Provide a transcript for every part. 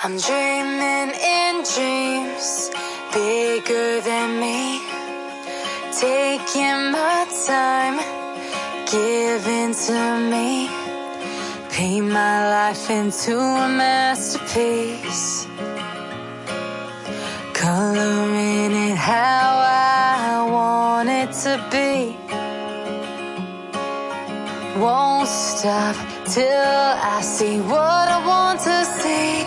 I'm dreaming in dreams bigger than me, taking my time, giving to me, paint my life into a masterpiece, coloring it how I want it to be. Won't stop till I see what I want to see.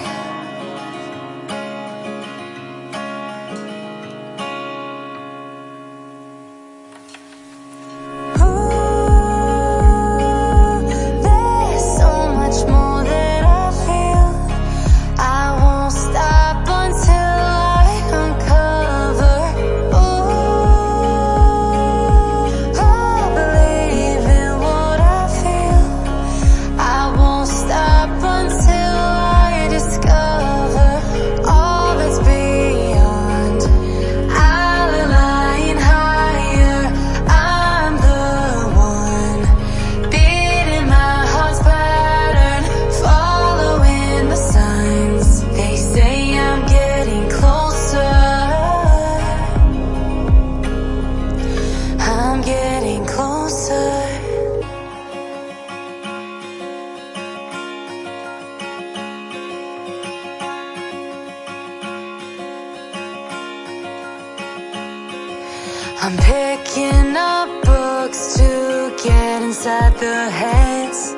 I'm picking up books to get inside the heads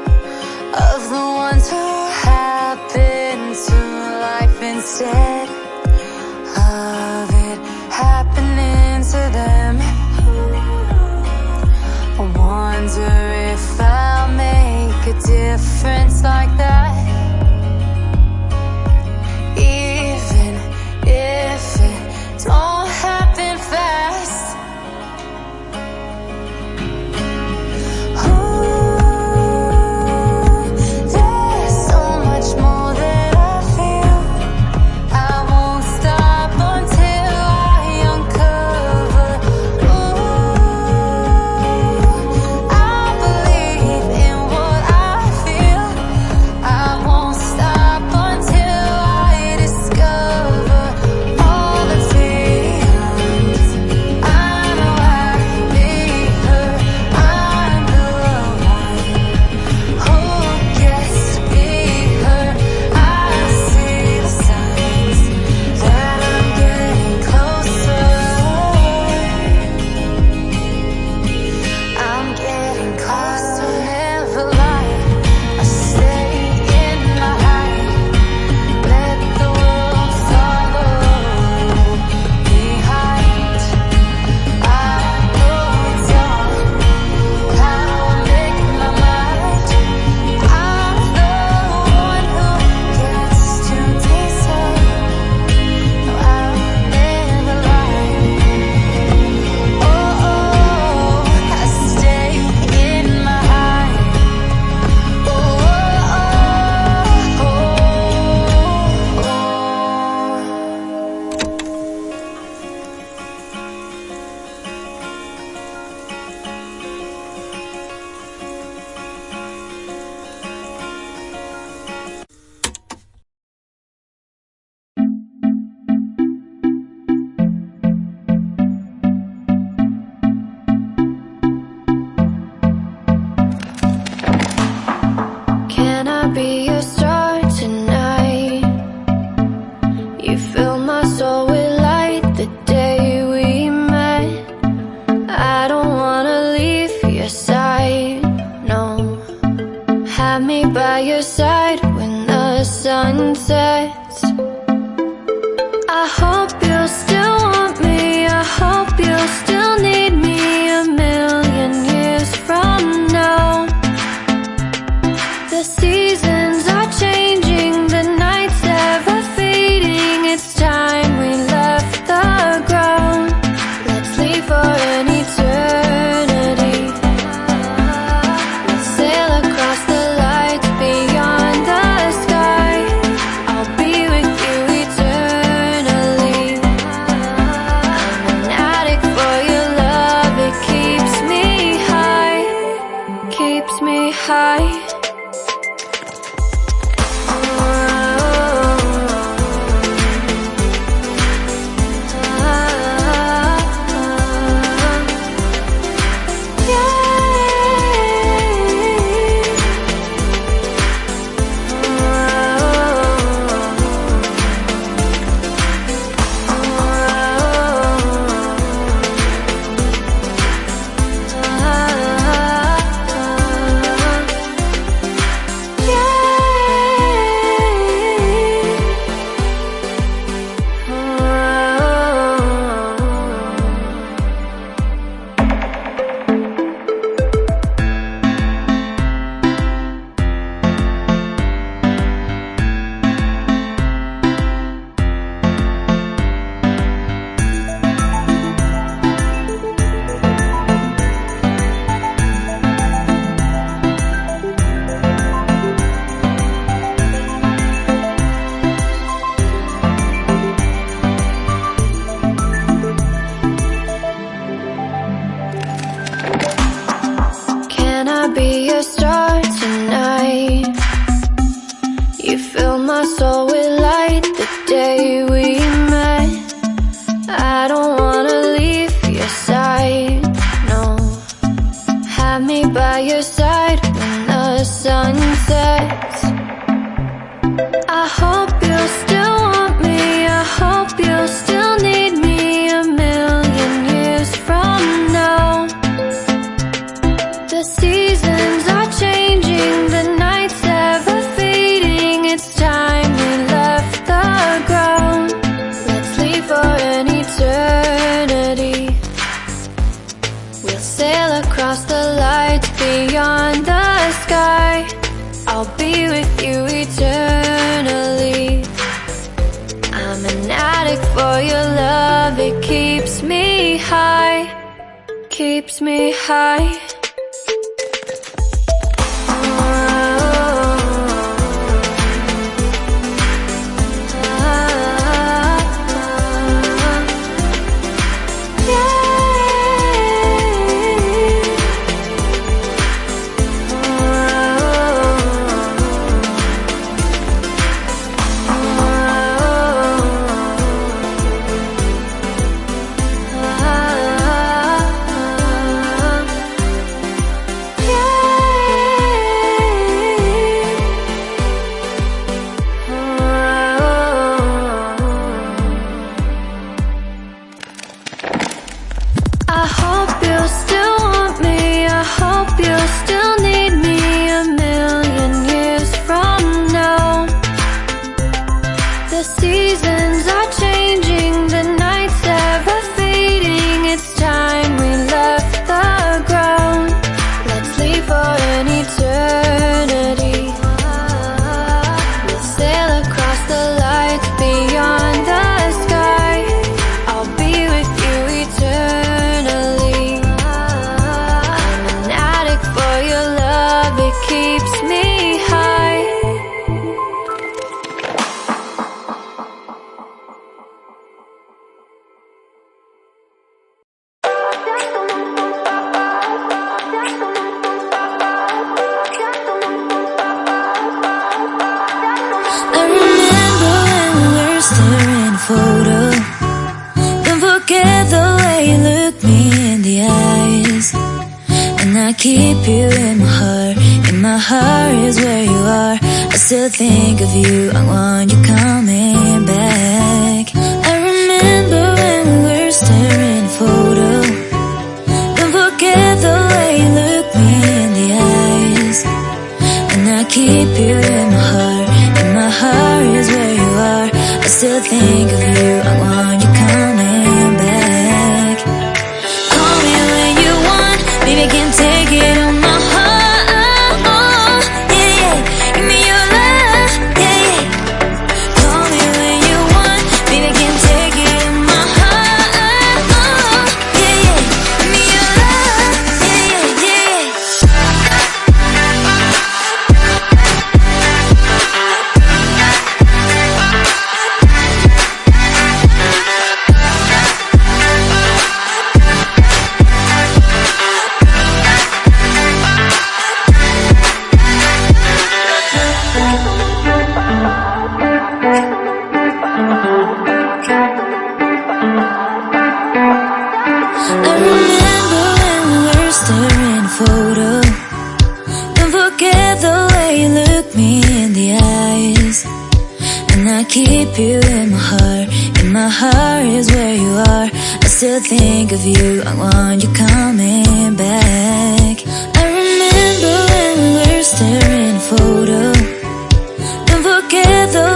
of the ones who happen to life instead of it happening to them. I wonder if I'll make a difference like that, even if it don't happen fast. Sail across the lights beyond the sky. I'll be with my soul with light the day we met. I don't wanna leave your side, no. Have me by your side when the sun sets. I hope you'll still want me, I hope you'll still need me a million years from now. The seasons are changing, the nights ever fading. It's time we left the ground. Let's leave for an eternity. We'll sail across the lights beyond the sky. I'll be with you eternally. I'm an addict for your love, it keeps me high, keeps me high. I hope you'll still want me, I hope you'll still need me a million years from now. The seasons are changing, the nights ever fading. It's time we left the ground. Let's leave for an eternity. We'll sail across the lights beyond the sky. I'll be with you eternally. I'm an addict for your love, it keeps me high. I remember when we were staring a photo. Don't forget the way you look me in the eyes. And I keep you in my heart. In my heart is where you are. I still think of you, I want you coming back. I remember when we were staring a photo. Don't forget the way you look me in the eyes. And I keep you in my heart. In my heart is where you are. I still think of you, I want you coming back. Call me when you want, baby, I can take it on my heart. Yeah, yeah, give me your love, yeah, yeah. Call me when you want, baby, I can take it on my heart. Yeah, yeah, give me your love, yeah, yeah, yeah. I remember when we were staring a photo. Don't forget the way you look me in the eyes. And I keep you in my heart. In my heart is where you are. I still think of you, I want you coming back. I remember when we were staring a photo. Don't forget the